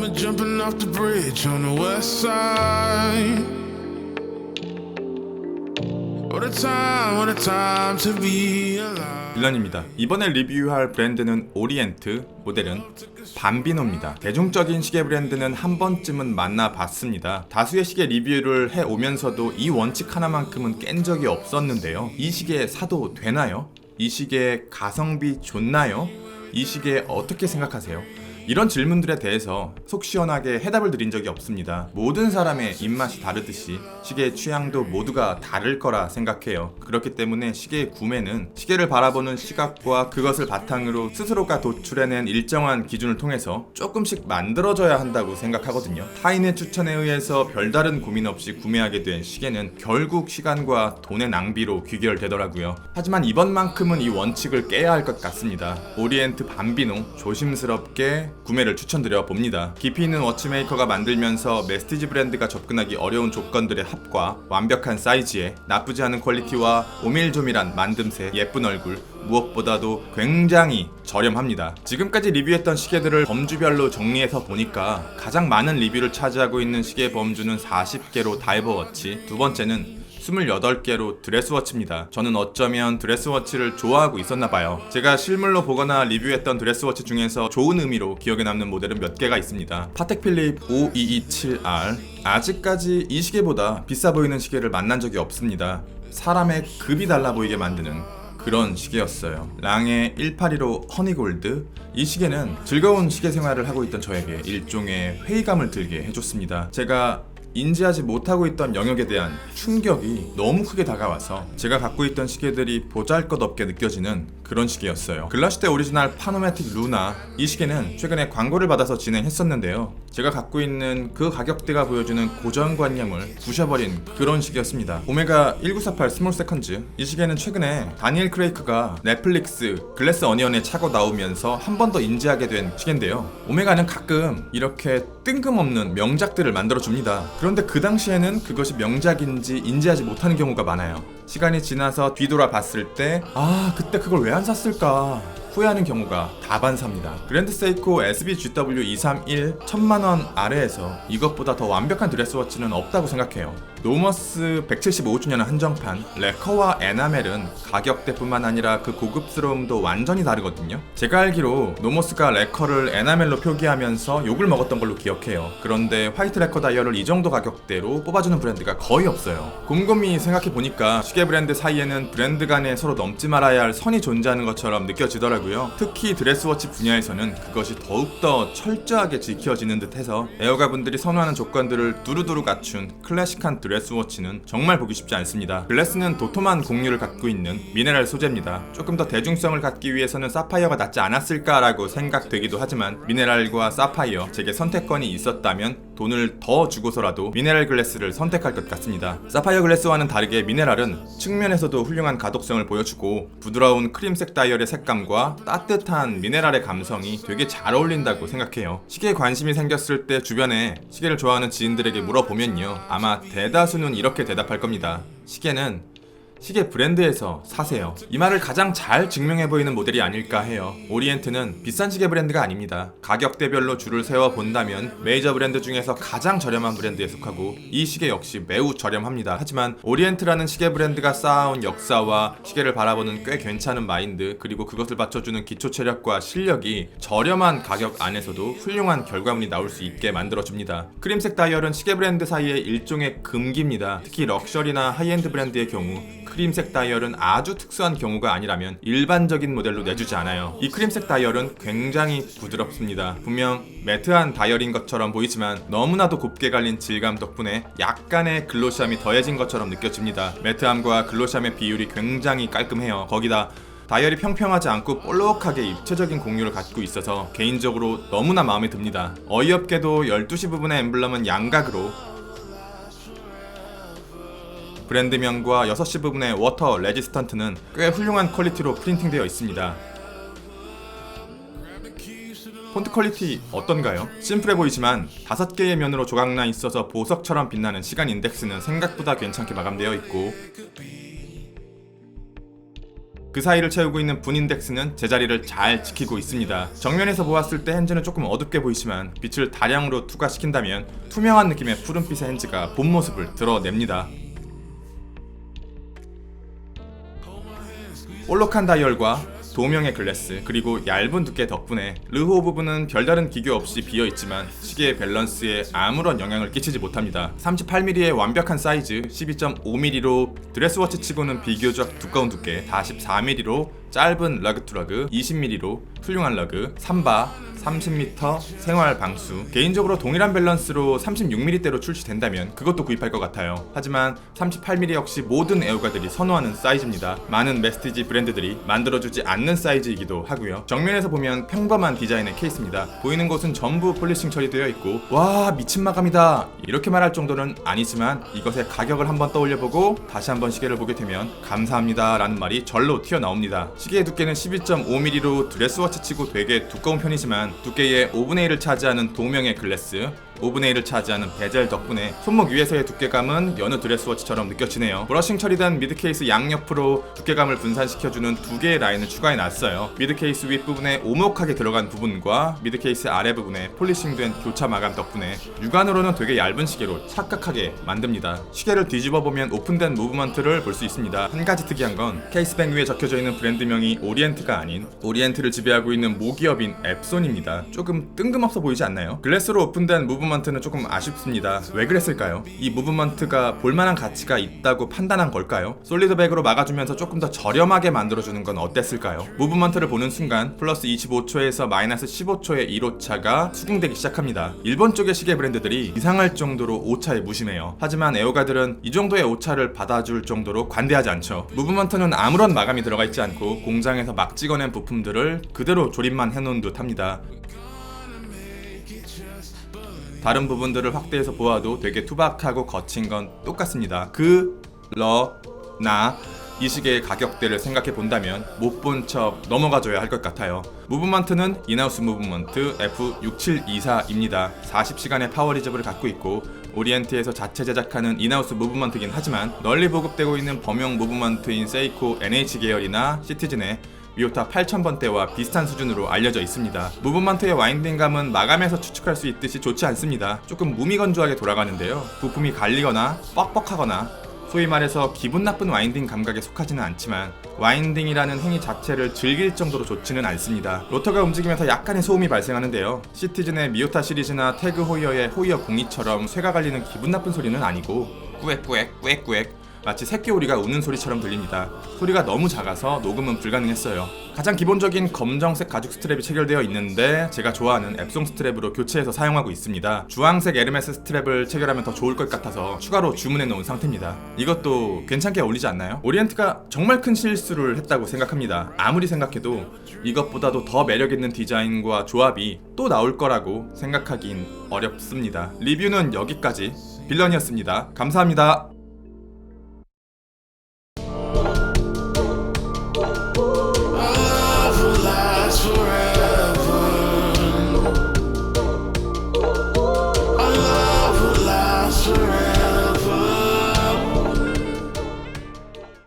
Remember jumping off the bridge on the west side. What a time to be alive. 빌런입니다. 이번에 리뷰할 브랜드는 오리엔트, 모델은 밤비노입니다. 대중적인 시계 브랜드는 한 번쯤은 만나봤습니다. 다수의 시계 리뷰를 해오면서도 이 원칙 하나만큼은 깬 적이 없었는데요. 이 시계 사도 되나요? 이 시계 가성비 좋나요? 이 시계 어떻게 생각하세요? 이런 질문들에 대해서 속 시원하게 해답을 드린 적이 없습니다. 모든 사람의 입맛이 다르듯이 시계의 취향도 모두가 다를 거라 생각해요. 그렇기 때문에 시계의 구매는 시계를 바라보는 시각과 그것을 바탕으로 스스로가 도출해낸 일정한 기준을 통해서 조금씩 만들어져야 한다고 생각하거든요. 타인의 추천에 의해서 별다른 고민 없이 구매하게 된 시계는 결국 시간과 돈의 낭비로 귀결되더라고요. 하지만 이번만큼은 이 원칙을 깨야 할 것 같습니다. 오리엔트 밤비노 조심스럽게 구매를 추천드려 봅니다. 깊이 있는 워치메이커가 만들면서 메스티지 브랜드가 접근하기 어려운 조건들의 합과 완벽한 사이즈에 나쁘지 않은 퀄리티와 오밀조밀한 만듦새, 예쁜 얼굴, 무엇보다도 굉장히 저렴합니다. 지금까지 리뷰했던 시계들을 범주별로 정리해서 보니까 가장 많은 리뷰를 차지하고 있는 시계 범주는 40개로 다이버워치, 두 번째는 28개로 드레스워치입니다. 저는 어쩌면 드레스워치를 좋아하고 있었나봐요. 제가 실물로 보거나 리뷰했던 드레스워치 중에서 좋은 의미로 기억에 남는 모델은 몇 개가 있습니다. 파텍 필립 5227R. 아직까지 이 시계보다 비싸 보이는 시계를 만난 적이 없습니다. 사람의 급이 달라 보이게 만드는 그런 시계였어요. 랑의 1815 허니골드. 이 시계는 즐거운 시계 생활을 하고 있던 저에게 일종의 회의감을 들게 해줬습니다. 제가 인지하지 못하고 있던 영역에 대한 충격이 너무 크게 다가와서 제가 갖고 있던 시계들이 보잘것없게 느껴지는 그런 시계였어요. 글라시대 오리지널 파노매틱 루나. 이 시계는 최근에 광고를 받아서 진행했었는데요. 제가 갖고 있는 그 가격대가 보여주는 고정관념을 부셔버린 그런 시계였습니다. 오메가 1948 스몰 세컨즈. 이 시계는 최근에 다니엘 크레이크가 넷플릭스 글래스 어니언에 차고 나오면서 한 번 더 인지하게 된 시계인데요. 오메가는 가끔 이렇게 뜬금없는 명작들을 만들어줍니다. 그런데 그 당시에는 그것이 명작인지 인지하지 못하는 경우가 많아요. 시간이 지나서 뒤돌아 봤을 때 그때 그걸 왜 안 샀을까 후회하는 경우가 다반사입니다. 그랜드 세이코 SBGW231 1000만원 아래에서 이것보다 더 완벽한 드레스워치는 없다고 생각해요. 노머스 175주년 한정판 레커와 에나멜은 가격대뿐만 아니라 그 고급스러움도 완전히 다르거든요. 제가 알기로 노머스가 레커를 에나멜로 표기하면서 욕을 먹었던 걸로 기억해요. 그런데 화이트 레커 다이얼을 이 정도 가격대로 뽑아주는 브랜드가 거의 없어요. 곰곰이 생각해보니까 시계 브랜드 사이에는 브랜드 간에 서로 넘지 말아야 할 선이 존재하는 것처럼 느껴지더라고요. 특히 드레스워치 분야에서는 그것이 더욱더 철저하게 지켜지는 듯해서 애호가 분들이 선호하는 조건들을 두루두루 갖춘 클래식한 드레스워치는 정말 보기 쉽지 않습니다. 글래스는 도톰한 곡류를 갖고 있는 미네랄 소재입니다. 조금 더 대중성을 갖기 위해서는 사파이어가 낫지 않았을까라고 생각되기도 하지만 미네랄과 사파이어, 제게 선택권이 있었다면 돈을 더 주고서라도 미네랄 글래스를 선택할 것 같습니다. 사파이어 글래스와는 다르게 미네랄은 측면에서도 훌륭한 가독성을 보여주고 부드러운 크림색 다이얼의 색감과 따뜻한 미네랄의 감성이 되게 잘 어울린다고 생각해요. 시계에 관심이 생겼을 때 주변에 시계를 좋아하는 지인들에게 물어보면요, 아마 대다수는 이렇게 대답할 겁니다. 시계는 시계 브랜드에서 사세요. 이 말을 가장 잘 증명해 보이는 모델이 아닐까 해요. 오리엔트는 비싼 시계 브랜드가 아닙니다. 가격대별로 줄을 세워 본다면 메이저 브랜드 중에서 가장 저렴한 브랜드에 속하고 이 시계 역시 매우 저렴합니다. 하지만 오리엔트라는 시계 브랜드가 쌓아온 역사와 시계를 바라보는 꽤 괜찮은 마인드, 그리고 그것을 받쳐주는 기초 체력과 실력이 저렴한 가격 안에서도 훌륭한 결과물이 나올 수 있게 만들어줍니다. 크림색 다이얼은 시계 브랜드 사이의 일종의 금기입니다. 특히 럭셔리나 하이엔드 브랜드의 경우 크림색 다이얼은 아주 특수한 경우가 아니라면 일반적인 모델로 내주지 않아요. 이 크림색 다이얼은 굉장히 부드럽습니다. 분명 매트한 다이얼인 것처럼 보이지만 너무나도 곱게 갈린 질감 덕분에 약간의 글로시함이 더해진 것처럼 느껴집니다. 매트함과 글로시함의 비율이 굉장히 깔끔해요. 거기다 다이얼이 평평하지 않고 볼록하게 입체적인 곡류를 갖고 있어서 개인적으로 너무나 마음에 듭니다. 어이없게도 12시 부분의 엠블럼은 양각으로, 브랜드명과 6시 부분의 워터 레지스턴트는 꽤 훌륭한 퀄리티로 프린팅되어 있습니다. 폰트 퀄리티 어떤가요? 심플해 보이지만 5개의 면으로 조각나 있어서 보석처럼 빛나는 시간 인덱스는 생각보다 괜찮게 마감되어 있고, 그 사이를 채우고 있는 분 인덱스는 제자리를 잘 지키고 있습니다. 정면에서 보았을 때 핸즈는 조금 어둡게 보이지만 빛을 다량으로 투과시킨다면 투명한 느낌의 푸른빛의 핸즈가 본 모습을 드러냅니다. 볼록한 다이얼과 도명의 글래스 그리고 얇은 두께 덕분에 르호 부분은 별다른 기교 없이 비어있지만 시계의 밸런스에 아무런 영향을 끼치지 못합니다. 38mm의 완벽한 사이즈, 12.5mm로 드레스워치 치고는 비교적 두꺼운 두께, 44mm로 짧은 러그 투 러그, 20mm로 훌륭한 러그, 3바, 30m 생활 방수. 개인적으로 동일한 밸런스로 36mm대로 출시된다면 그것도 구입할 것 같아요. 하지만 38mm 역시 모든 애호가들이 선호하는 사이즈입니다. 많은 메스티지 브랜드들이 만들어주지 않는 사이즈이기도 하고요. 정면에서 보면 평범한 디자인의 케이스입니다. 보이는 곳은 전부 폴리싱 처리되어 있고 와 미친 마감이다 이렇게 말할 정도는 아니지만 이것의 가격을 한번 떠올려보고 다시 한번 시계를 보게 되면 감사합니다 라는 말이 절로 튀어나옵니다. 시계의 두께는 12.5mm로 드레스워치 치고 되게 두꺼운 편이지만 두께의 5분의 1을 차지하는 도명의 글래스, 5분의 1을 차지하는 베젤 덕분에 손목 위에서의 두께감은 여느 드레스워치처럼 느껴지네요. 브러싱 처리된 미드케이스 양옆으로 두께감을 분산시켜주는 두 개의 라인을 추가해놨어요. 미드케이스 윗부분에 오목하게 들어간 부분과 미드케이스 아래 부분에 폴리싱된 교차 마감 덕분에 육안으로는 되게 얇은 시계로 착각하게 만듭니다. 시계를 뒤집어보면 오픈된 무브먼트를 볼 수 있습니다. 한 가지 특이한 건 케이스백 위에 적혀져 있는 브랜드명이 오리엔트가 아닌 오리엔트를 지배하고 있는 모기업인 앱손입니다. 조금 뜬금없어 보이지 않나요? 글래스로 오픈된 무브먼트는 조금 아쉽습니다. 왜 그랬을까요? 이 무브먼트가 볼만한 가치가 있다고 판단한 걸까요? 솔리드백으로 막아주면서 조금 더 저렴하게 만들어주는 건 어땠을까요? 무브먼트를 보는 순간 플러스 25초에서 마이너스 15초의 1호차가 수긍되기 시작합니다. 일본 쪽의 시계 브랜드들이 이상할 정도로 오차에 무심해요. 하지만 애호가들은 이 정도의 오차를 받아줄 정도로 관대하지 않죠. 무브먼트는 아무런 마감이 들어가 있지 않고 공장에서 막 찍어낸 부품들을 그대로 조립만 해놓은 듯 합니다. 다른 부분들을 확대해서 보아도 되게 투박하고 거친 건 똑같습니다. 이 시계의 가격대를 생각해 본다면 못 본 척 넘어가줘야 할 것 같아요. 무브먼트는 인하우스 무브먼트 F6724입니다. 40시간의 파워 리저브를 갖고 있고 오리엔트에서 자체 제작하는 인하우스 무브먼트긴 하지만 널리 보급되고 있는 범용 무브먼트인 세이코 NH 계열이나 시티즌의 미오타 8000번대와 비슷한 수준으로 알려져 있습니다. 무브먼트의 와인딩감은 마감에서 추측할 수 있듯이 좋지 않습니다. 조금 무미건조하게 돌아가는데요. 부품이 갈리거나 뻑뻑하거나 소위 말해서 기분 나쁜 와인딩 감각에 속하지는 않지만 와인딩이라는 행위 자체를 즐길 정도로 좋지는 않습니다. 로터가 움직이면서 약간의 소음이 발생하는데요. 시티즌의 미오타 시리즈나 태그 호이어의 호이어 공이처럼 쇠가 갈리는 기분 나쁜 소리는 아니고 꾸액꾸액 마치 새끼오리가 우는 소리처럼 들립니다. 소리가 너무 작아서 녹음은 불가능했어요. 가장 기본적인 검정색 가죽 스트랩이 체결되어 있는데 제가 좋아하는 앱송 스트랩으로 교체해서 사용하고 있습니다. 주황색 에르메스 스트랩을 체결하면 더 좋을 것 같아서 추가로 주문해 놓은 상태입니다. 이것도 괜찮게 어울리지 않나요? 오리엔트가 정말 큰 실수를 했다고 생각합니다. 아무리 생각해도 이것보다도 더 매력있는 디자인과 조합이 또 나올 거라고 생각하긴 어렵습니다. 리뷰는 여기까지. 빌런이었습니다. 감사합니다.